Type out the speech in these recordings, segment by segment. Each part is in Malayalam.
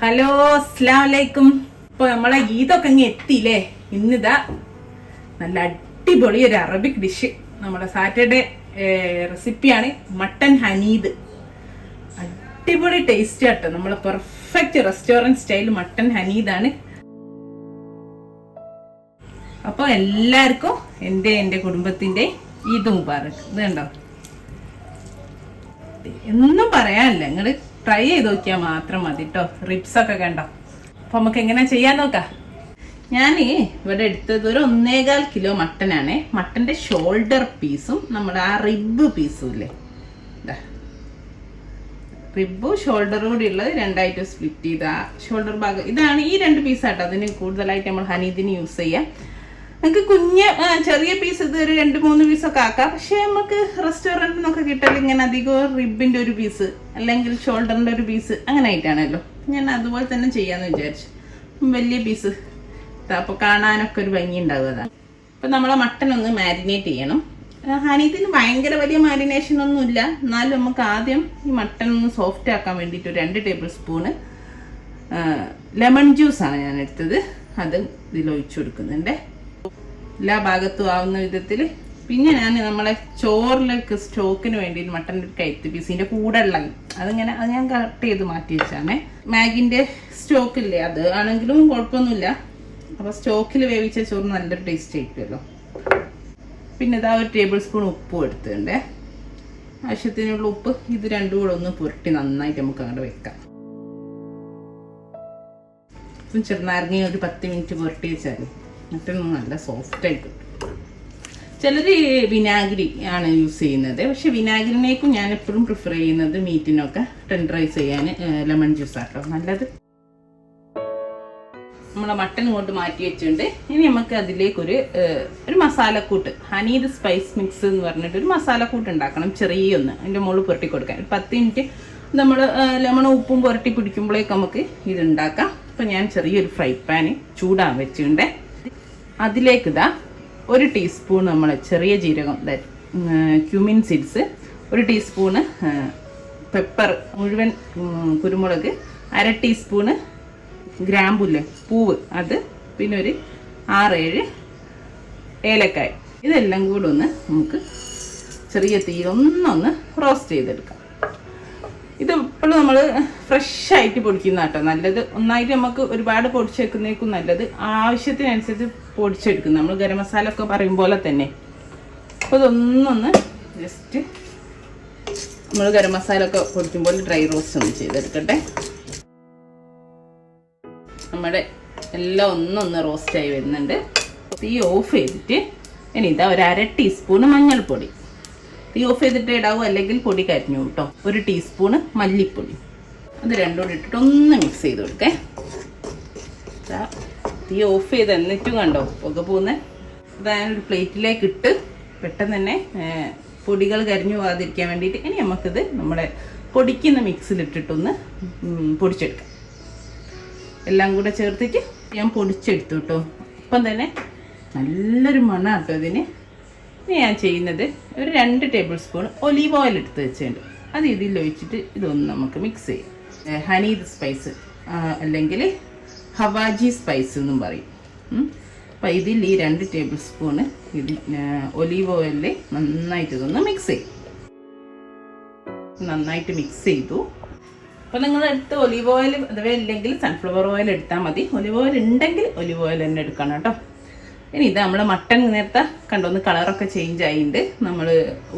ഹലോ, അസ്സലാമു അലൈക്കും. ഇപ്പോൾ നമ്മളെ ഈദൊക്കെ അങ്ങ് എത്തിയില്ലേ. ഇന്നിതാ നല്ല അടിപൊളി ഒരു അറബിക് ഡിഷ്, നമ്മുടെ സാറ്റർഡേ റെസിപ്പിയാണ് മട്ടൻ ഹനീദ്. അടിപൊളി ടേസ്റ്റ് ആട്ടോ, നമ്മളെ പെർഫെക്റ്റ് റെസ്റ്റോറൻറ്റ് സ്റ്റൈൽ മട്ടൻ ഹനീദാണ്. അപ്പോൾ എല്ലാവർക്കും എൻ്റെ കുടുംബത്തിൻ്റെ ഈദ് മുബാറക്. ഇത് കണ്ടോ, ഒന്നും പറയാനില്ല, നിങ്ങൾ ട്രൈ ചെയ്ത് നോക്കിയാൽ മാത്രം മതി കേട്ടോ. റിബ്സ് ഒക്കെ കണ്ടോ. അപ്പൊ നമുക്ക് എങ്ങനെ ചെയ്യാൻ നോക്കാം. ഞാൻ ഇവിടെ എടുത്തത് ഒരു 1.25 കിലോ മട്ടനാണ്. മട്ടന്റെ ഷോൾഡർ പീസും നമ്മുടെ ആ റിബ് പീസും ഇല്ലേ, റിബും ഷോൾഡറും കൂടി ഉള്ളത് രണ്ടായിട്ട് സ്പ്ലിറ്റ് ചെയ്ത ഷോൾഡർ ഭാഗം ഇതാണ്. ഈ 2 പീസാട്ടോ അതിന് കൂടുതലായിട്ട് നമ്മൾ ഹനീദിന് യൂസ് ചെയ്യാം. നമുക്ക് ചെറിയ പീസ് ഇത് ഒരു 2-3 പീസൊക്കെ ആക്കാം. പക്ഷെ നമുക്ക് റെസ്റ്റോറൻറ്റിൽ നിന്നൊക്കെ കിട്ടാൻ ഇങ്ങനെ അധികം റിബിന്റെ ഒരു പീസ് അല്ലെങ്കിൽ ഷോൾഡറിന്റെ ഒരു പീസ് അങ്ങനെ ആയിട്ടാണല്ലോ. ഞാൻ അതുപോലെ തന്നെ ചെയ്യാന്ന് വിചാരിച്ചു. വലിയ പീസ് അപ്പോൾ കാണാനൊക്കെ ഒരു ഭംഗി ഉണ്ടാവും. അതാണ്. അപ്പം നമ്മളെ മട്ടൻ ഒന്ന് മാരിനേറ്റ് ചെയ്യണം. ഹനീദിന് ഭയങ്കര വലിയ മാരിനേഷൻ ഒന്നും ഇല്ല, എന്നാലും നമുക്ക് ആദ്യം ഈ മട്ടൻ ഒന്ന് സോഫ്റ്റ് ആക്കാൻ വേണ്ടിയിട്ട് 2 ടേബിൾ സ്പൂണ് ലെമൺ ജ്യൂസാണ് ഞാൻ എടുത്തത്. അത് ഇതിലൊഴിച്ചു കൊടുക്കുന്നുണ്ട് എല്ലാ ഭാഗത്തും ആവുന്ന വിധത്തിൽ. പിന്നെ ഞാൻ നമ്മളെ ചോറിലേക്ക് സ്റ്റോക്കിന് വേണ്ടി മട്ടൻ്റെ കൈത്ത് പീസിൻ്റെ കൂടെ ഉള്ള അത് ഞാൻ കട്ട് ചെയ്ത് മാറ്റി വെച്ചാണ്. മാഗിൻ്റെ സ്റ്റോക്കില്ലേ, അത് ആണെങ്കിലും കുഴപ്പമൊന്നുമില്ല. അപ്പോൾ സ്റ്റോക്കിൽ വേവിച്ച ചോറ് നല്ലൊരു ടേസ്റ്റ് ആയിരിക്കുമല്ലോ. പിന്നെ ഇതാ 1 ടേബിൾ സ്പൂൺ ഉപ്പും എടുത്തിട്ടുണ്ട്. ആവശ്യത്തിനുള്ള ഉപ്പ്. ഇത് രണ്ടും കൂടെ ഒന്ന് പുരട്ടി നന്നായിട്ട് നമുക്ക് അങ്ങോട്ട് വെക്കാം. ചെറുനാരങ്ങ ഒരു 10 മിനിറ്റ് പുരട്ടി വെച്ചാൽ മറ്റൊന്നും നല്ല സോഫ്റ്റ് ആയിട്ട്. ചിലർ വിനാഗിരി ആണ് യൂസ് ചെയ്യുന്നത്, പക്ഷെ വിനാഗിരിനേക്കും ഞാൻ എപ്പോഴും പ്രിഫർ ചെയ്യുന്നത് മീറ്റിനൊക്കെ ടെൻഡറൈസ് ചെയ്യാൻ ലെമൺ ജ്യൂസ് ആട്ടോ നല്ലത്. നമ്മളെ മട്ടൻ കൊണ്ട് മാറ്റി വെച്ചിട്ടുണ്ട്. ഇനി നമുക്ക് അതിലേക്ക് ഒരു മസാലക്കൂട്ട്, ഹനീദ് സ്പൈസ് മിക്സ് എന്ന് പറഞ്ഞിട്ട് ഒരു മസാലക്കൂട്ട് ഉണ്ടാക്കണം. ചെറിയൊന്ന് അതിൻ്റെ മുകളിൽ പുരട്ടി കൊടുക്കാൻ 10 മിനിറ്റ് നമ്മൾ ലെമണും ഉപ്പും പുരട്ടി പിടിക്കുമ്പോഴേക്ക് നമുക്ക് ഇത് ഉണ്ടാക്കാം. അപ്പം ഞാൻ ചെറിയൊരു ഫ്രൈ പാന് ചൂടാൻ വെച്ചിട്ടുണ്ട്. അതിലേക്ക് ഇതാ 1 ടീസ്പൂൺ നമ്മൾ ചെറിയ ജീരകം, ക്യൂമിൻ സീഡ്സ്, 1 ടീസ്പൂണ് പെപ്പർ മുഴുവൻ കുരുമുളക്, 1/2 ടീസ്പൂണ് ഗ്രാമ്പുല്ലേ പൂവ് അത്, പിന്നെ ഒരു 6-7 ഏലക്കായ. ഇതെല്ലാം കൂടെ ഒന്ന് നമുക്ക് ചെറിയ തീയിൽ ഒന്നൊന്ന് റോസ്റ്റ് ചെയ്തെടുക്കാം. ഇത് ഇപ്പോഴും നമ്മൾ ഫ്രഷ് ആയിട്ട് പൊടിക്കുന്ന കേട്ടോ നല്ലത്. ഒന്നായിട്ട് നമുക്ക് ഒരുപാട് പൊടിച്ചെടുക്കുന്നേക്കും നല്ലത്. ആവശ്യത്തിനനുസരിച്ച് പൊടിച്ചെടുക്കും നമ്മൾ ഗരം മസാല ഒക്കെ പറയും പോലെ തന്നെ. അപ്പോൾ ഇതൊന്നൊന്ന് ജസ്റ്റ് നമ്മൾ ഗരം മസാല ഒക്കെ പൊടിക്കുമ്പോൾ ഡ്രൈ റോസ്റ്റ് ഒന്ന് ചെയ്തെടുക്കട്ടെ. നമ്മുടെ എല്ലാം ഒന്നൊന്ന് റോസ്റ്റായി വരുന്നുണ്ട്. തീ ഓഫ് ചെയ്തിട്ട് ഇനി ഇതാ 1/2 ടീസ്പൂണ് മഞ്ഞൾപ്പൊടി. തീ ഓഫ് ചെയ്തിട്ട് ഇടാവും, അല്ലെങ്കിൽ പൊടി കരിഞ്ഞു കേട്ടോ. 1 ടീസ്പൂണ് മല്ലിപ്പൊടി. അത് രണ്ടും കൂടി ഇട്ടിട്ട് ഒന്ന് മിക്സ് ചെയ്ത് കൊടുക്കേ. തീ ഓഫ് ചെയ്ത് എന്നിട്ടും കണ്ടോ പുക പോകുന്നത്. അത് ഞാനൊരു പ്ലേറ്റിലേക്ക് ഇട്ട് പെട്ടെന്ന് തന്നെ പൊടികൾ കരിഞ്ഞു പോകാതിരിക്കാൻ വേണ്ടിയിട്ട് ഇനി നമുക്കിത് നമ്മുടെ പൊടിക്കുന്ന മിക്സിലിട്ടിട്ടൊന്ന് പൊടിച്ചെടുക്കാം. എല്ലാം കൂടെ ചേർത്തിട്ട് ഞാൻ പൊടിച്ചെടുത്തു കേട്ടോ. അപ്പം തന്നെ നല്ലൊരു മണം കേട്ടോ ഇതിന്. ഇനി ഞാൻ ചെയ്യുന്നത് ഒരു 2 ടേബിൾ സ്പൂൺ ഒലീവ് ഓയിൽ എടുത്ത് വെച്ചിട്ടുണ്ട്. അത് ഇതിൽ ഒഴിച്ചിട്ട് ഇതൊന്ന് നമുക്ക് മിക്സ് ചെയ്യാം. ഹനീദ് സ്പൈസ് അല്ലെങ്കിൽ ഹവാജി സ്പൈസ് എന്നും പറയും. അപ്പം ഇതിൽ ഈ 2 ടേബിൾ സ്പൂണ് ഇതിൽ ഒലീവ് ഓയിലിൽ നന്നായിട്ട് ഇതൊന്ന് മിക്സ് ചെയ്യും. നന്നായിട്ട് മിക്സ് ചെയ്തു. അപ്പോൾ നിങ്ങളെടുത്ത് ഒലീവ് ഓയിൽ അഥവാ ഇല്ലെങ്കിൽ സൺഫ്ലവർ ഓയിൽ എടുത്താൽ മതി. ഒലീവ് ഓയിൽ ഉണ്ടെങ്കിൽ ഒലീവ് ഓയിൽ തന്നെ എടുക്കണം കേട്ടോ. ഇനി ഇത് നമ്മൾ മട്ടൻ നേരത്തെ കണ്ടൊന്ന് കളറൊക്കെ ചേഞ്ച് ആയിട്ടുണ്ട്. നമ്മൾ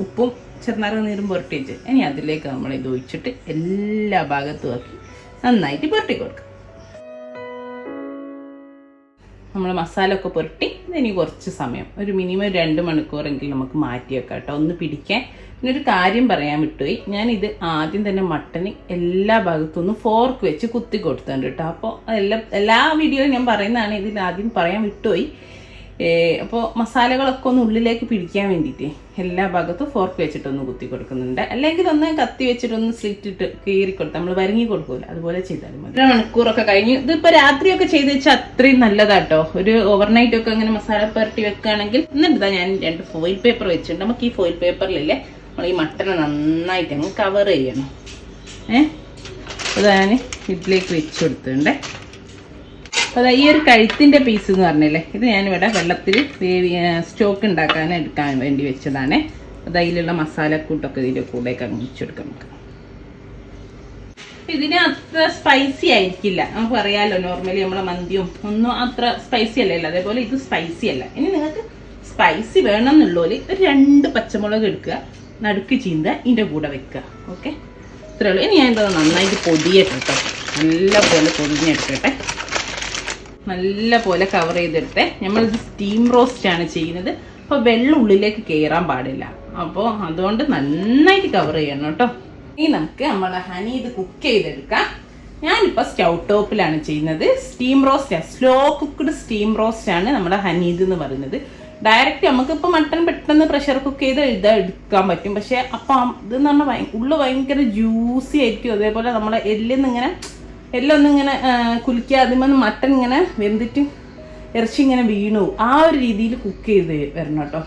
ഉപ്പും ചെറുനാരങ്ങ നീരും പുരട്ടി വെച്ച് ഇനി അതിലേക്ക് നമ്മൾ ഇത് ഒഴിച്ചിട്ട് എല്ലാ ഭാഗത്തും ആക്കി നന്നായിട്ട് പുരട്ടി കൊടുക്കുക. നമ്മൾ മസാല ഒക്കെ പുരട്ടി ഇതിനി കുറച്ച് സമയം ഒരു മിനിമം 2 മണിക്കൂറെങ്കിലും നമുക്ക് മാറ്റി വെക്കാം കേട്ടോ, ഒന്ന് പിടിക്കാൻ. പിന്നെ ഒരു കാര്യം പറയാൻ വിട്ടുപോയി. ഞാനിത് ആദ്യം തന്നെ മട്ടന് എല്ലാ ഭാഗത്തും ഒന്ന് ഫോർക്ക് വെച്ച് കുത്തി കൊടുത്തിട്ടുണ്ട് കേട്ടോ. അപ്പോൾ എല്ലാ വീഡിയോയിലും ഞാൻ പറയുന്നതാണ്, ഇതിൽ ആദ്യം പറയാൻ വിട്ടുപോയി. അപ്പോൾ മസാലകളൊക്കെ ഒന്ന് ഉള്ളിലേക്ക് പിടിക്കാൻ വേണ്ടിയിട്ട് എല്ലാ ഭാഗത്തും ഫോർക്ക് വെച്ചിട്ടൊന്ന് കുത്തി കൊടുക്കുന്നുണ്ട്. അല്ലെങ്കിൽ ഒന്ന് കത്തി വെച്ചിട്ടൊന്ന് സ്ലിറ്റ് ഇട്ട് കീറി കൊടുത്താൽ നമ്മൾ വരങ്ങി കൊടുക്കുമല്ലോ, അതുപോലെ ചെയ്താലും മതി. 1 മണിക്കൂറൊക്കെ കഴിഞ്ഞ് ഇതിപ്പോൾ രാത്രിയൊക്കെ ചെയ്ത് വെച്ചാൽ അത്രയും നല്ലതാട്ടോ. ഒരു ഓവർനൈറ്റ് ഒക്കെ അങ്ങനെ മസാല പുരട്ടി വെക്കുകയാണെങ്കിൽ. എന്നിട്ട് ഞാൻ 2 ഫോയിൽ പേപ്പർ വെച്ചിട്ടുണ്ട്. നമുക്ക് ഈ ഫോയിൽ പേപ്പറിലല്ലേ നമ്മൾ ഈ മട്ടനെ നന്നായിട്ട് അങ്ങ് കവർ ചെയ്യണം. അത് ഞാൻ ഇതിലേക്ക് വെച്ച് കൊടുത്തിട്ടുണ്ട്. അപ്പോൾ ഈ ഒരു കഴുത്തിൻ്റെ പീസ് എന്ന് പറഞ്ഞില്ലേ, ഇത് ഞാനിവിടെ വെള്ളത്തിൽ സ്റ്റോക്ക് ഉണ്ടാക്കാൻ എടുക്കാൻ വേണ്ടി വെച്ചതാണ്. അത് അതിലുള്ള മസാലക്കൂട്ടൊക്കെ ഇതിൻ്റെ കൂടെയൊക്കെ അങ്ങ് വെച്ചെടുക്കാം നമുക്ക്. ഇതിന് അത്ര സ്പൈസി ആയിരിക്കില്ല, നമുക്ക് അറിയാമല്ലോ. നോർമലി നമ്മളെ മന്തിയും ഒന്നും അത്ര സ്പൈസി അല്ലല്ലോ, അതേപോലെ ഇത് സ്പൈസി അല്ല. ഇനി നിങ്ങൾക്ക് സ്പൈസി വേണമെന്നുള്ളവർ ഒരു 2 പച്ചമുളക് എടുക്കുക, നടുക്ക് ചീന്തുക, ഇതിൻ്റെ കൂടെ വെക്കുക. ഓക്കെ, ഇത്രയേ ഉള്ളൂ. ഇനി ഞാനിത് നന്നായിട്ട് പൊടിയെടുക്കട്ടെ, നല്ല പോലെ പൊടിഞ്ഞെടുക്കട്ടെ, നല്ല പോലെ കവർ ചെയ്തെടുത്തേ. നമ്മളിത് സ്റ്റീം റോസ്റ്റ് ആണ് ചെയ്യുന്നത്, അപ്പോൾ വെള്ളം ഉള്ളിലേക്ക് കയറാൻ പാടില്ല. അപ്പോൾ അതുകൊണ്ട് നന്നായിട്ട് കവർ ചെയ്യണം കേട്ടോ. ഇനി നമുക്ക് നമ്മളെ ഹനീത് കുക്ക് ചെയ്തെടുക്കാം. ഞാനിപ്പോൾ സ്റ്റൗ ടോപ്പിലാണ് ചെയ്യുന്നത്. Steam roast, slow cooked steam roast ആണ് നമ്മുടെ ഹനീത് എന്ന് പറയുന്നത്. ഡയറക്റ്റ് നമുക്കിപ്പോൾ മട്ടൺ പെട്ടെന്ന് പ്രഷർ കുക്ക് ചെയ്ത് എടുക്കാൻ പറ്റും. പക്ഷേ അപ്പം ഇതെന്ന് പറഞ്ഞാൽ ഉള്ളു ഭയങ്കര ജ്യൂസി ആയിരിക്കും. അതേപോലെ നമ്മളെ എല്ലൊന്നും ഇങ്ങനെ കുലിക്കാതെ മട്ടൺ ഇങ്ങനെ വെന്തിട്ട് ഇറച്ചി ഇങ്ങനെ വീണു ആ ഒരു രീതിയിൽ കുക്ക് ചെയ്ത് വരണം കേട്ടോ.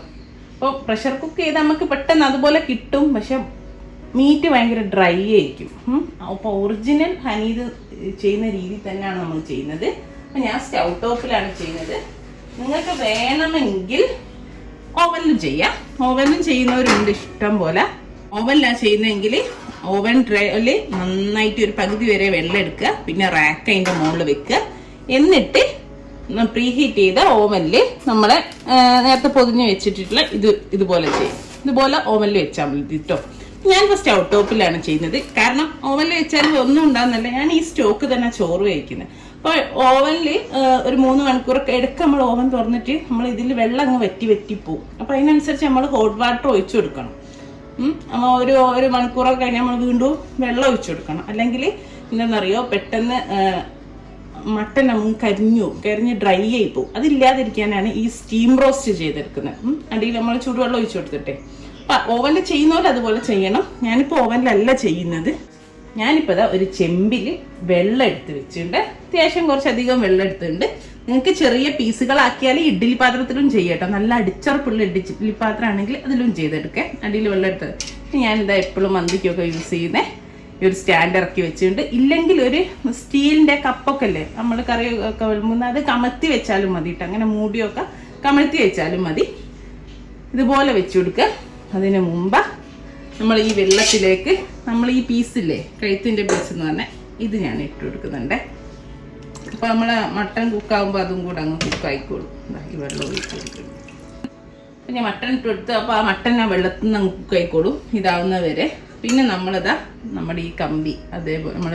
അപ്പോൾ പ്രഷർ കുക്ക് ചെയ്ത് നമുക്ക് പെട്ടെന്ന് അതുപോലെ കിട്ടും, പക്ഷെ മീറ്റ് ഭയങ്കര ഡ്രൈ ആയിരിക്കും. അപ്പോൾ ഒറിജിനൽ ഹനീത് ചെയ്യുന്ന രീതി തന്നെയാണ് നമ്മൾ ചെയ്യുന്നത്. അപ്പം ഞാൻ സ്റ്റൗ ടോപ്പിലാണ് ചെയ്യുന്നത്. നിങ്ങൾക്ക് വേണമെങ്കിൽ ഓവനിലും ചെയ്യാം, ഓവനിലും ചെയ്യുന്നവരുണ്ട് ഇഷ്ടം പോലെ. ഓവനിലാണ് ചെയ്യുന്നതെങ്കിൽ ഓവൻ ട്രേയിൽ നന്നായിട്ട് ഒരു പകുതി വരെ വെള്ളം എടുക്കുക, പിന്നെ റാക്ക് അതിൻ്റെ മുകളിൽ വെക്കുക. എന്നിട്ട് പ്രീഹീറ്റ് ചെയ്ത ഓവനിൽ നമ്മളെ നേരത്തെ പൊതിഞ്ഞ് വെച്ചിട്ടുള്ള ഇതുപോലെ ചെയ്യും. ഇതുപോലെ ഓവനിൽ വെച്ചാൽ മതി കേട്ടോ. ഞാനിപ്പോൾ സ്റ്റൗ ടോപ്പിലാണ് ചെയ്യുന്നത്, കാരണം ഓവനിൽ വെച്ചാൽ ഒന്നും ഉണ്ടാകുന്നില്ല. ഞാൻ ഈ സ്റ്റോക്ക് തന്നെ ചോറ് കഴിക്കുന്നത്. അപ്പോൾ ഓവനിൽ ഒരു 3 മണിക്കൂറൊക്കെ ഇടയ്ക്ക് നമ്മൾ ഓവൻ തുറന്നിട്ട് നമ്മൾ ഇതിൽ വെള്ളം അങ്ങ് വെറ്റിപ്പോവും. അപ്പോൾ അതിനനുസരിച്ച് നമ്മൾ ഹോട്ട് വാട്ടർ ഒഴിച്ചു കൊടുക്കണം. നമ്മൾ ഒരു മണിക്കൂറൊക്കെ കഴിഞ്ഞാൽ നമ്മൾ വീണ്ടും വെള്ളം ഒഴിച്ചു കൊടുക്കണം. അല്ലെങ്കിൽ എന്താണെന്നറിയോ, പെട്ടെന്ന് മട്ടൻ നമുക്ക് കരിഞ്ഞ് ഡ്രൈ ആയി പോകും. അതില്ലാതിരിക്കാനാണ് ഈ സ്റ്റീം റോസ്റ്റ് ചെയ്തെടുക്കുന്നത്. അടിയിൽ നമ്മൾ ചൂടുവെള്ളം ഒഴിച്ചു കൊടുത്തിട്ടെ. അപ്പം ഓവനിൽ ചെയ്യുന്നവരെ അതുപോലെ ചെയ്യണം. ഞാനിപ്പോൾ ഓവനിലല്ല ചെയ്യുന്നത്. ഞാനിപ്പോൾ ഒരു ചെമ്പിൽ വെള്ളം എടുത്ത് വെച്ചിട്ടുണ്ട്. അത്യാവശ്യം കുറച്ചധികം വെള്ളം എടുത്തിട്ടുണ്ട്. നിങ്ങൾക്ക് ചെറിയ പീസുകളാക്കിയാൽ ഇഡ്ഡലി പാത്രത്തിലും ചെയ്യട്ടോ. നല്ല അടിച്ചുറപ്പുള്ള ഇഡ്ഡലി പാത്രം ആണെങ്കിൽ അതിലും ചെയ്തെടുക്കാം. അടിയിൽ വെള്ളം എടുത്തത് ഞാനിതാ എപ്പോഴും മന്തിക്കൊക്കെ യൂസ് ചെയ്യുന്നത് ഈ ഒരു സ്റ്റാൻഡ് ഇറക്കി വെച്ചിട്ടുണ്ട്. ഇല്ലെങ്കിൽ ഒരു സ്റ്റീലിൻ്റെ കപ്പൊക്കെ അല്ലേ നമ്മൾ കറി ഒക്കെ വിളമ്പുന്ന, അത് കമത്തി വെച്ചാലും മതി കേട്ടോ. അങ്ങനെ മൂടിയൊക്കെ കമഴ്ത്തി വെച്ചാലും മതി. ഇതുപോലെ വെച്ചു കൊടുക്കുക. അതിന് മുമ്പ് നമ്മൾ ഈ വെള്ളത്തിലേക്ക് നമ്മൾ ഈ പീസില്ലേ, കഴുത്തിൻ്റെ പീസ് എന്ന് പറഞ്ഞാൽ ഇത് ഞാൻ ഇട്ട് കൊടുക്കുന്നുണ്ട്. അപ്പോൾ നമ്മൾ മട്ടൺ കുക്കാകുമ്പോൾ അതും കൂടെ അങ്ങ് കുക്കായിക്കോളും. ഈ വെള്ളം ഒഴിച്ച് കൊടുക്കും. അപ്പം ഞാൻ മട്ടൺ ഇട്ട് കൊടുത്തു. അപ്പോൾ ആ മട്ടൺ ആ വെള്ളത്തിൽ നിന്ന് അങ്ങ് കുക്കായിക്കോളും ഇതാവുന്നവരെ. പിന്നെ നമ്മളിതാ നമ്മുടെ ഈ കമ്പി, അതേപോലെ നമ്മൾ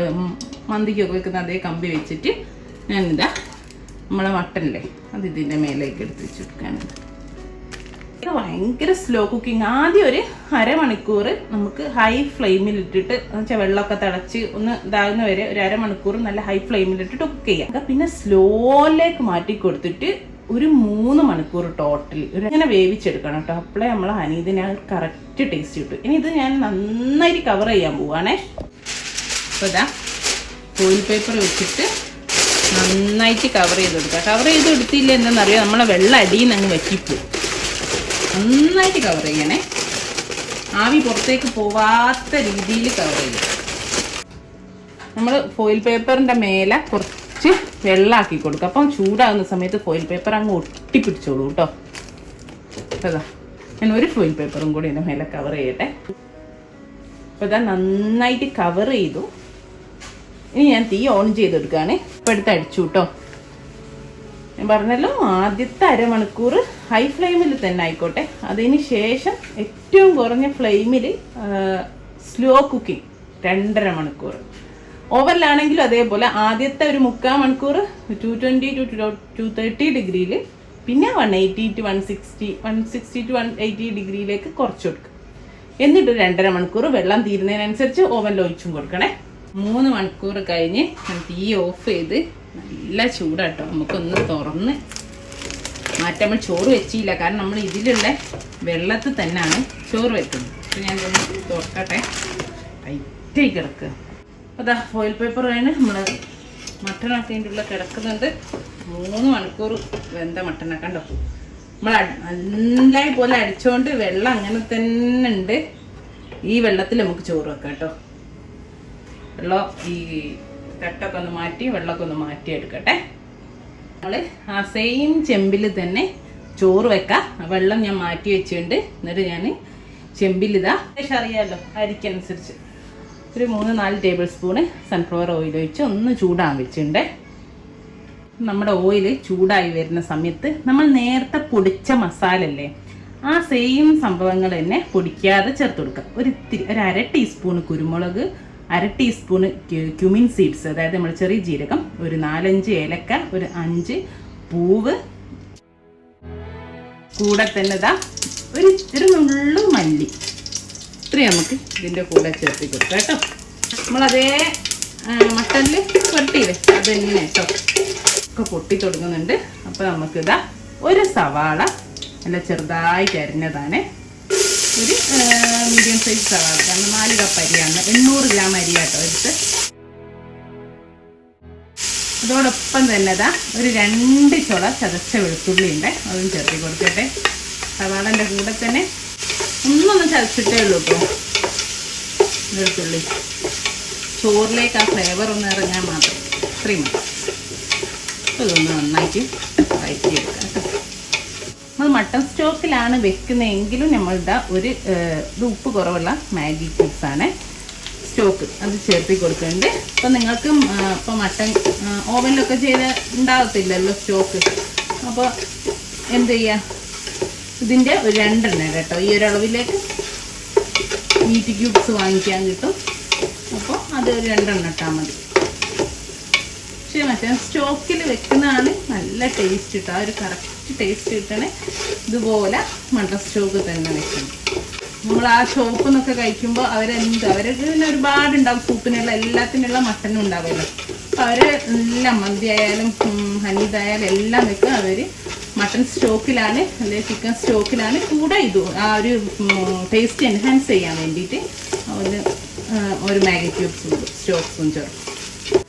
മന്തിക്കൊക്കെ വെക്കുന്ന അതേ കമ്പി വെച്ചിട്ട് ഞാനിതാ നമ്മളെ മട്ടനില്ലേ അത് ഇതിൻ്റെ മേലേക്ക് എടുത്ത് വെച്ച് കൊടുക്കാനുണ്ട്. ഇത് ഭയങ്കര സ്ലോ കുക്കിംഗ്. ആദ്യം ഒരു അരമണിക്കൂർ നമുക്ക് ഹൈ ഫ്ലെയിമിൽ ഇട്ടിട്ട് വെച്ചാൽ വെള്ളമൊക്കെ തിളച്ച് ഒന്ന് ഇതാകുന്ന വരെ ഒരു അരമണിക്കൂർ നല്ല ഹൈ ഫ്ലെയിമിൽ ഇട്ടിട്ട് കുക്ക് ചെയ്യാം. പിന്നെ സ്ലോയിലേക്ക് മാറ്റി കൊടുത്തിട്ട് ഒരു 3 മണിക്കൂർ ടോട്ടലി ഇങ്ങനെ വേവിച്ചെടുക്കണം കേട്ടോ. അപ്പോഴേ നമ്മളെ ഹനീതിന് കറക്റ്റ് ടേസ്റ്റ് കിട്ടും. ഇനി ഇത് ഞാൻ നന്നായിട്ട് കവർ ചെയ്യാൻ പോവാണേ. അപ്പോൾ ഇതാ ഫോയിൽ പേപ്പർ വെച്ചിട്ട് നന്നായിട്ട് കവർ ചെയ്ത് കൊടുക്കുക. കവർ ചെയ്ത് കൊടുത്തില്ല എന്താണെന്നറിയാം, നമ്മളെ വെള്ളം അടിയിൽ നിന്ന് അങ്ങ് വറ്റിപ്പോവും. നന്നായിട്ട് കവർ ചെയ്യണേ, ആവി പുറത്തേക്ക് പോവാത്ത രീതിയിൽ കവർ ചെയ്യും. നമ്മൾ ഫോയിൽ പേപ്പറിൻ്റെ മേലെ കുറച്ച് വെള്ളമാക്കി കൊടുക്കുക. അപ്പം ചൂടാകുന്ന സമയത്ത് ഫോയിൽ പേപ്പർ അങ്ങ് ഒട്ടിപ്പിടിച്ചോളൂ കേട്ടോ. അതാ ഞാൻ ഒരു ഫോയിൽ പേപ്പറും കൂടി ഇതിൻ്റെ മേലെ കവർ ചെയ്യട്ടെ. അപ്പോൾ ഇതാ നന്നായിട്ട് കവർ ചെയ്തു. ഇനി ഞാൻ തീ ഓൺ ചെയ്തെടുക്കുകയാണ്. ഇപ്പോൾ എടുത്ത് അടിച്ചു കേട്ടോ. ഞാൻ പറഞ്ഞല്ലോ, ആദ്യത്തെ അരമണിക്കൂർ ഹൈ ഫ്ലെയിമിൽ തന്നെ ആയിക്കോട്ടെ. അതിന് ശേഷം ഏറ്റവും കുറഞ്ഞ ഫ്ലെയിമിൽ സ്ലോ കുക്കിംഗ് 2.5 മണിക്കൂർ. ഓവനിലാണെങ്കിലും അതേപോലെ ആദ്യത്തെ ഒരു 3/4 മണിക്കൂർ 220 to 230 ഡിഗ്രിയിൽ, പിന്നെ 180 to 160 to 180 ഡിഗ്രിയിലേക്ക് കുറച്ച് കൊടുക്കുക. എന്നിട്ട് 2.5 മണിക്കൂർ വെള്ളം തീരുന്നതിനനുസരിച്ച് ഓവനിൽ ഒഴിച്ചും കൊടുക്കണേ. 3 മണിക്കൂർ കഴിഞ്ഞ് തീ ഓഫ് ചെയ്ത് നല്ല ചൂടാട്ടോ. നമുക്കൊന്ന് തുറന്ന് മാറ്റാൻ. നമ്മൾ ചോറ് വെച്ചില്ല, കാരണം നമ്മൾ ഇതിലുള്ള വെള്ളത്തിൽ തന്നെയാണ് ചോറ് വെക്കുന്നത്. അപ്പം ഞാൻ തുറക്കട്ടെ. ടൈറ്റായി കിടക്കുക. അപ്പോൾ അതാ ഫോയിൽ പേപ്പർ കഴിഞ്ഞ് നമ്മൾ മട്ടനൊക്കെ അതിൻ്റെ ഉള്ളിൽ കിടക്കുന്നുണ്ട്. 3 മണിക്കൂർ വെന്ത മട്ടനൊക്കെ കണ്ടോ. നമ്മൾ നല്ലായി പോലെ അടിച്ചുകൊണ്ട് വെള്ളം അങ്ങനെ തന്നെ ഉണ്ട്. ഈ വെള്ളത്തിൽ നമുക്ക് ചോറ് വെക്കാം കേട്ടോ. വെള്ളം ഈ തട്ടൊക്കെ ഒന്ന് മാറ്റി വെള്ളമൊക്കെ ഒന്ന് മാറ്റി എടുക്കട്ടെ. നമ്മൾ ആ സെയിം ചെമ്പിൽ തന്നെ ചോറ് വെക്കാം. വെള്ളം ഞാൻ മാറ്റി വെച്ചിട്ടുണ്ട്. എന്നിട്ട് ഞാൻ ചെമ്പിലിതാ അറിയാമല്ലോ അരിക്കനുസരിച്ച് ഒരു 3-4 ടേബിൾ സ്പൂണ് സൺഫ്ലവർ ഓയിൽ ഒഴിച്ച് ഒന്ന് ചൂടാൻ വെച്ചിട്ടുണ്ട്. നമ്മുടെ ഓയിൽ ചൂടായി വരുന്ന സമയത്ത് നമ്മൾ നേരത്തെ പൊടിച്ച മസാല അല്ലേ, ആ സെയിം സംഭവങ്ങൾ തന്നെ പൊടിക്കാതെ ചേർത്ത് കൊടുക്കുക. ഒരു 1/2 ടീസ്പൂൺ കുരുമുളക്, 1/2 ടീസ്പൂണ് ക്യുമിൻ സീഡ്സ്, അതായത് നമ്മൾ ചെറിയ ജീരകം, ഒരു 4-5 ഏലക്ക, ഒരു 5 പൂവ്, കൂടെ തന്നെ ഇതാ ഒരു നുള്ളു മല്ലി. ഇത്രയും നമുക്ക് ഇതിൻ്റെ കൂടെ ചേർത്ത് കൊടുക്കാം കേട്ടോ. നമ്മളതേ മട്ടനിൽ പൊട്ടിയില്ലേ അത് തന്നെ കേട്ടോ ഒക്കെ പൊട്ടി തുടങ്ങുന്നുണ്ട്. അപ്പോൾ നമുക്കിതാ ഒരു സവാള നല്ല ചെറുതായിട്ട് അരിഞ്ഞതാണ്, ഒരു മീഡിയം സൈസ് സവാള, കാരണം 4 കപ്പ് അരിയാണ്, 800 ഗ്രാം അരിയാട്ടോ എടുത്ത്. അതോടൊപ്പം തന്നെ ഇതാ ഒരു 2 ചുള ചതച്ച വെളുത്തുള്ളി ഉണ്ട്, അതും ചേർത്തി കൊടുക്കട്ടെ. സവാളൻ്റെ കൂടെ തന്നെ ഒന്നൊന്ന് ചതച്ചിട്ടേ ഉള്ളൂ കേട്ടോ വെളുത്തുള്ളി, ചോറിലേക്ക് ആ ഫ്ലേവർ ഒന്ന് ഇറങ്ങാൻ മാത്രം, ഇത്രയും മതി. ഇതൊന്ന് നന്നായിട്ട് വഴറ്റിയെടുക്കാം കേട്ടോ. നമ്മൾ മട്ടൺ സ്റ്റോക്കിലാണ് വെക്കുന്നതെങ്കിലും നമ്മളുടെ ഒരു ഇത് ഉപ്പ് കുറവുള്ള മാഗി ക്യൂബ്സാണ് സ്റ്റോക്ക്, അത് ചേർത്തി കൊടുക്കുന്നുണ്ട്. അപ്പം നിങ്ങൾക്ക് ഇപ്പോൾ മട്ടൺ ഓവനിലൊക്കെ ചെയ്ത് ഉണ്ടാകത്തില്ലല്ലോ സ്റ്റോക്ക്, അപ്പോൾ എന്ത് ചെയ്യുക, ഇതിൻ്റെ ഒരു 2 എണ്ണം കേട്ടോ. ഈ ഒരു അളവിലേക്ക് മീറ്റ് ക്യൂബ്സ് വാങ്ങിക്കാൻ കിട്ടും, അപ്പോൾ അത് ഒരു 2 എണ്ണം ഇട്ടാൽ മതി. പക്ഷേ മറ്റേ സ്റ്റോക്കിൽ വെക്കുന്നതാണ് നല്ല ടേസ്റ്റ് കിട്ടുക, ആ ഒരു കറക്റ്റ് ടേസ്റ്റ് കിട്ടണേ ഇതുപോലെ മട്ടൺ സ്റ്റോക്ക് തന്നെ വെക്കണം. നമ്മൾ ആ ഷോപ്പിൽ നിന്നൊക്കെ കഴിക്കുമ്പോൾ അവർക്ക് പിന്നെ ഒരുപാടുണ്ടാവും, സൂപ്പിനുള്ള എല്ലാത്തിനുള്ള മട്ടനും ഉണ്ടാവുമല്ലോ. അപ്പോൾ അവർ എല്ലാം മന്തി ആയാലും ഹനീദ് ആയാലും എല്ലാം വെക്കുക അവർ മട്ടൺ സ്റ്റോക്കിലാണ് അല്ലെങ്കിൽ ചിക്കൻ സ്റ്റോക്കിലാണ്. കൂടെ ഇതും ആ ഒരു ടേസ്റ്റ് എൻഹാൻസ് ചെയ്യാൻ വേണ്ടിയിട്ട് ഒരു മാഗി ക്യൂബ്സും സ്റ്റോക്സും ചേർക്കും.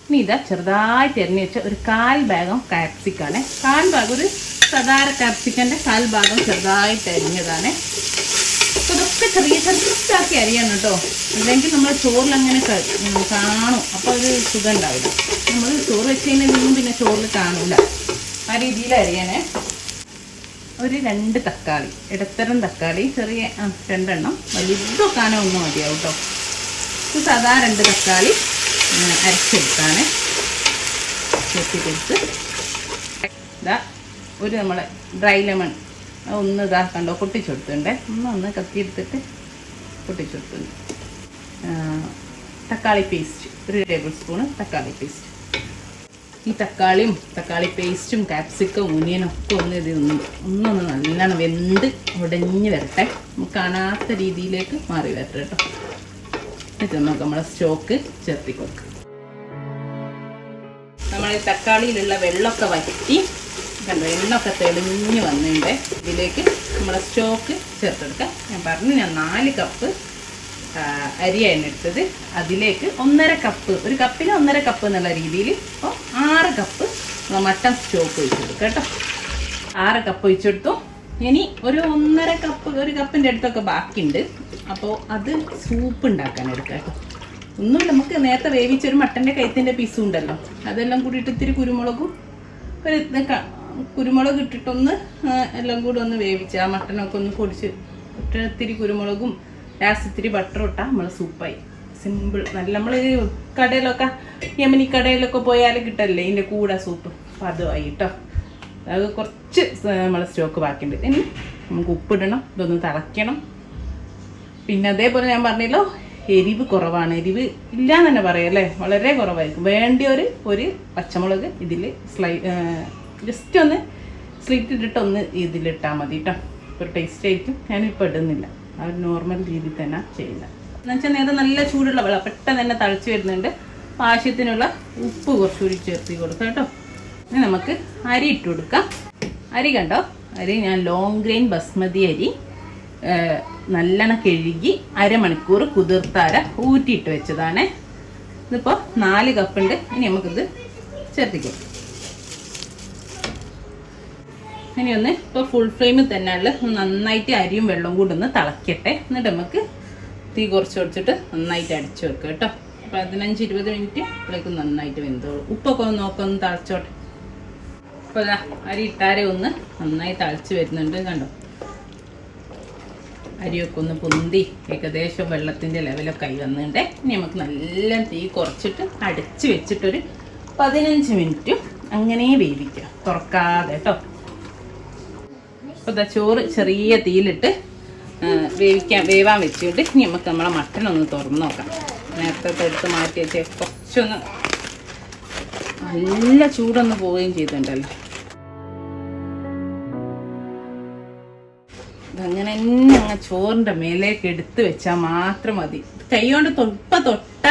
ഇനി ഇതാ ചെറുതായിട്ട് എറിഞ്ഞ് വെച്ച ഒരു 1/4 ഭാഗം കാപ്സിക്കാണ്, 1/4 ഭാഗം ഒരു സാധാരണ കാപ്സിക്കൻ്റെ 1/4 ഭാഗം ചെറുതായിട്ട് അരിഞ്ഞതാണ്. അപ്പോൾ ഇതൊക്കെ ചെറുതാക്കി അരിയാണ് കേട്ടോ, അല്ലെങ്കിൽ നമ്മൾ ചോറിൽ അങ്ങനെ കാണും, അപ്പോൾ ഒരു സുഖം ഉണ്ടാവില്ല. നമ്മൾ ചോറ് വെച്ച് കഴിഞ്ഞാൽ പിന്നെ ചോറിൽ കാണില്ല, ആ രീതിയിൽ അരിയാനേ. ഒരു 2 തക്കാളി, ഇടത്തരം തക്കാളി, ചെറിയ 2 എണ്ണം, വലുതൊക്കാനോ ഒന്നും മതിയാവും കേട്ടോ. ഇത് സാധാ 2 തക്കാളി അരച്ചെടുത്താണ് ചെത്തിക്കെടുത്ത്. ഇതാ ഒരു നമ്മളെ ഡ്രൈ ലെമൺ ഒന്ന് ഇതാ കണ്ടോ പൊട്ടിച്ചെടുത്തിട്ടുണ്ട്, ഒന്ന് കത്തിയെടുത്തിട്ട് പൊട്ടിച്ചെടുത്തുണ്ട്. തക്കാളി പേസ്റ്റ് ഒരു ടേബിൾ സ്പൂണ് തക്കാളി പേസ്റ്റ്. ഈ തക്കാളി പേസ്റ്റും ക്യാപ്സിക്കം ഓനിയനും ഒക്കെ ഒന്നൊന്ന് നല്ലോണം വെന്ത് ഉടഞ്ഞ് വരട്ടെ, നമുക്ക് കാണാത്ത രീതിയിലേക്ക് മാറി വരട്ടെ കേട്ടോ. എന്നിട്ട് നമുക്ക് നമ്മളെ സ്റ്റോക്ക് ചേർത്തി കൊടുക്കാം. നമ്മൾ തക്കാളിയിലുള്ള വെള്ളമൊക്കെ വറ്റി കണ്ടോ, എണ്ണൊക്കെ തെളിഞ്ഞ് വന്നിട്ടുണ്ട്. ഇതിലേക്ക് നമ്മളെ സ്റ്റോക്ക് ചേർത്തെടുക്കാം. ഞാൻ പറഞ്ഞു, ഞാൻ 4 കപ്പ് അരിയാണ് എടുത്തത്. അതിലേക്ക് 1.5 കപ്പ്, ഒരു കപ്പിന് 1.5 കപ്പ് എന്നുള്ള രീതിയിൽ ഇപ്പോൾ 6 കപ്പ് നമ്മൾ മട്ടൺ സ്റ്റോക്ക് ഒഴിച്ചെടുക്കുക കേട്ടോ. 6 കപ്പ് ഒഴിച്ചെടുത്തു. ഇനി ഒരു 1.5 കപ്പ്, ഒരു കപ്പിൻ്റെ അടുത്തൊക്കെ ബാക്കിയുണ്ട്, അപ്പോൾ അത് സൂപ്പ് ഉണ്ടാക്കാൻ എടുക്കാം കേട്ടോ. ഒന്നുമില്ല, നമുക്ക് നേരത്തെ വേവിച്ചൊരു മട്ടൻ്റെ കൈത്തിൻ്റെ പീസും ഉണ്ടല്ലോ, അതെല്ലാം കൂടിയിട്ട് ഇത്തിരി കുരുമുളകും കുരുമുളക് ഇട്ടിട്ടൊന്ന് എല്ലാം കൂടി ഒന്ന് വേവിച്ച് ആ മട്ടനൊക്കെ ഒന്ന് പൊടിച്ച് ഇത്തിരി കുരുമുളകും ലാസ്റ്റ് ഇത്തിരി ബട്ടറും ഇട്ടാൽ നമ്മൾ സൂപ്പായി. സിമ്പിൾ, നല്ല നമ്മൾ കടയിലൊക്കെ യമനി കടയിലൊക്കെ പോയാൽ കിട്ടല്ലേ ഇതിൻ്റെ കൂടെ സൂപ്പ്, അപ്പോൾ അതുമായി കേട്ടോ. അത് കുറച്ച് നമ്മൾ സ്റ്റോക്ക് ബാക്കിയുണ്ട്. ഇനി നമുക്ക് ഉപ്പിടണം, ഇതൊന്ന് തിളയ്ക്കണം. പിന്നെ അതേപോലെ ഞാൻ പറഞ്ഞല്ലോ എരിവ് കുറവാണ്, എരിവ് ഇല്ലയെന്ന് തന്നെ പറയാം അല്ലേ, വളരെ കുറവായിരിക്കും. വേണ്ടിയൊരു ഒരു പച്ചമുളക് ഇതിൽ ജസ്റ്റ് ഒന്ന് സ്ലിറ്റ് ഇട്ടിട്ട് ഒന്ന് ഇതിലിട്ടാൽ മതി കേട്ടോ, ഒരു ടേസ്റ്റ് ആയിരിക്കും. ഞാനിപ്പോൾ ഇടുന്നില്ല, ആ ഒരു നോർമൽ രീതിയിൽ തന്നെ ചെയ്യുന്നത്. എന്നുവെച്ചാൽ നേരത്തെ നല്ല ചൂടുള്ള വെള്ളം പെട്ടെന്ന് തന്നെ തളിച്ച് വരുന്നുണ്ട്. ആവശ്യത്തിനുള്ള ഉപ്പ് കുറച്ചുകൂടി ചേർത്ത് കൊടുക്കാം കേട്ടോ. ഇനി നമുക്ക് അരി ഇട്ട് കൊടുക്കാം. അരി കണ്ടോ, അരി ഞാൻ ലോങ് ഗ്രെയിൻ ബസ്മതി അരി നല്ലോണം കഴുകി അരമണിക്കൂർ കുതിർത്താര ഊറ്റിയിട്ട് വെച്ചതാണ്. ഇതിപ്പോൾ 4 കപ്പുണ്ട്. ഇനി നമുക്കിത് ചേർത്തിക്കാം. ഇനി ഒന്ന് ഇപ്പോൾ ഫുൾ ഫ്ലെയിമിൽ തന്നെ ഉള്ള നന്നായിട്ട് അരിയും വെള്ളവും കൂടി ഒന്ന് തിളയ്ക്കട്ടെ. എന്നിട്ട് നമുക്ക് തീ കുറച്ച് വെച്ചിട്ട് നന്നായിട്ട് അടിച്ചു വെക്കുക കേട്ടോ. 15-20 മിനിറ്റ് അപ്പോഴേക്കും നന്നായിട്ട് വെന്തോളൂ. ഉപ്പൊക്കെ ഒന്ന് നോക്കൊന്ന് തളച്ചോട്ടെ. അപ്പോൾ ഇതാ അരി ഇട്ടാരെ ഒന്ന് നന്നായി തളിച്ച് വരുന്നുണ്ട്. കണ്ടോ, അരിയൊക്കെ ഒന്ന് പൊന്തി ഏകദേശം വെള്ളത്തിൻ്റെ ലെവലൊക്കെ ആയി വന്നിട്ടുണ്ട്. ഇനി നമുക്ക് നല്ല തീ കുറച്ചിട്ട് അടച്ച് വെച്ചിട്ടൊരു 15 മിനിറ്റ് അങ്ങനെ വേവിക്കുക, തുറക്കാതെ കേട്ടോ. അപ്പോൾ ഇതാ ചോറ് ചെറിയ തീയിലിട്ട് വേവാൻ വെച്ചിട്ട് ഇനി നമുക്ക് നമ്മളെ മട്ടൻ ഒന്ന് തുറന്ന് നോക്കാം. നേരത്തെ എടുത്ത് മാറ്റി വെച്ച് കുറച്ചൊന്ന് നല്ല ചൂടൊന്ന് പോവുകയും ചെയ്തിട്ടുണ്ടല്ലോ. അങ്ങനെ തന്നെ അങ്ങ് ചോറിൻ്റെ മേലേക്ക് എടുത്ത് വെച്ചാൽ മാത്രം മതി. കൈ കൊണ്ട് തൊട്ട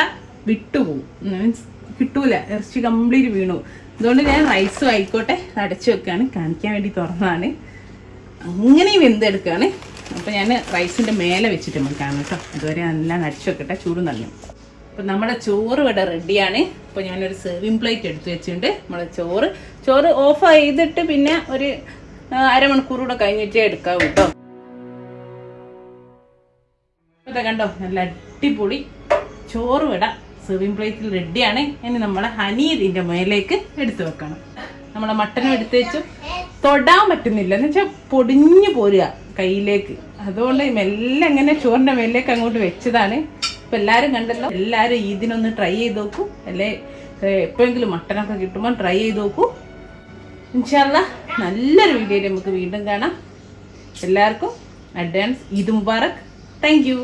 വിട്ടുപോകും, മീൻസ് കിട്ടൂല, ഇറച്ചി കംപ്ലീറ്റ് വീണു. അതുകൊണ്ട് ഞാൻ റൈസും ആയിക്കോട്ടെ അടച്ചു വെക്കുകയാണ്, കാണിക്കാൻ വേണ്ടി തുറന്നതാണ്. അങ്ങനെ വെന്തെടുക്കുകയാണ്. അപ്പോൾ ഞാൻ റൈസിൻ്റെ മേലെ വെച്ചിട്ട് നമുക്ക് കാണാം കേട്ടോ. അതുവരെ നല്ല അടച്ചു വെക്കട്ടെ, ചൂട് നനഞ്ഞു. അപ്പോൾ നമ്മുടെ ചോറ് ഇവിടെ റെഡിയാണ്. അപ്പോൾ ഞാനൊരു സെർവിങ് പ്ലേറ്റ് എടുത്ത് വെച്ചിട്ടുണ്ട്. നമ്മളെ ചോറ് ഓഫ് ചെയ്തിട്ട് പിന്നെ ഒരു അരമണിക്കൂർ കൂടെ കഴിഞ്ഞിട്ടേ എടുക്കാം കേട്ടോ. ഇതൊക്കെ കണ്ടോ, നല്ല അടിപൊളി ചോറ് വിടാം സെർവിങ് പ്ലേറ്റിൽ റെഡിയാണ്. ഇനി നമ്മളെ ഹനീതിൻ്റെ മേലേക്ക് എടുത്തു വെക്കണം. നമ്മളെ മട്ടനും എടുത്ത് വെച്ചു തൊടാൻ പറ്റുന്നില്ല, എന്ന് വെച്ചാൽ പൊടിഞ്ഞു പോരുക കയ്യിലേക്ക്. അതുകൊണ്ട് മെല്ലെ ഇങ്ങനെ ചോറിൻ്റെ മേലേക്ക് അങ്ങോട്ട് വെച്ചതാണ്. ഇപ്പം എല്ലാവരും കണ്ടല്ലോ, എല്ലാവരും ഇതിനൊന്ന് ട്രൈ ചെയ്ത് നോക്കൂ. അല്ലേ എപ്പോഴെങ്കിലും മട്ടനൊക്കെ കിട്ടുമ്പോൾ ട്രൈ ചെയ്ത് നോക്കൂ. ഇൻഷാ അല്ലാഹ് നല്ലൊരു വീഡിയോയിൽ നമുക്ക് വീണ്ടും കാണാം. എല്ലാവർക്കും advance Eid Mubarak. Thank you.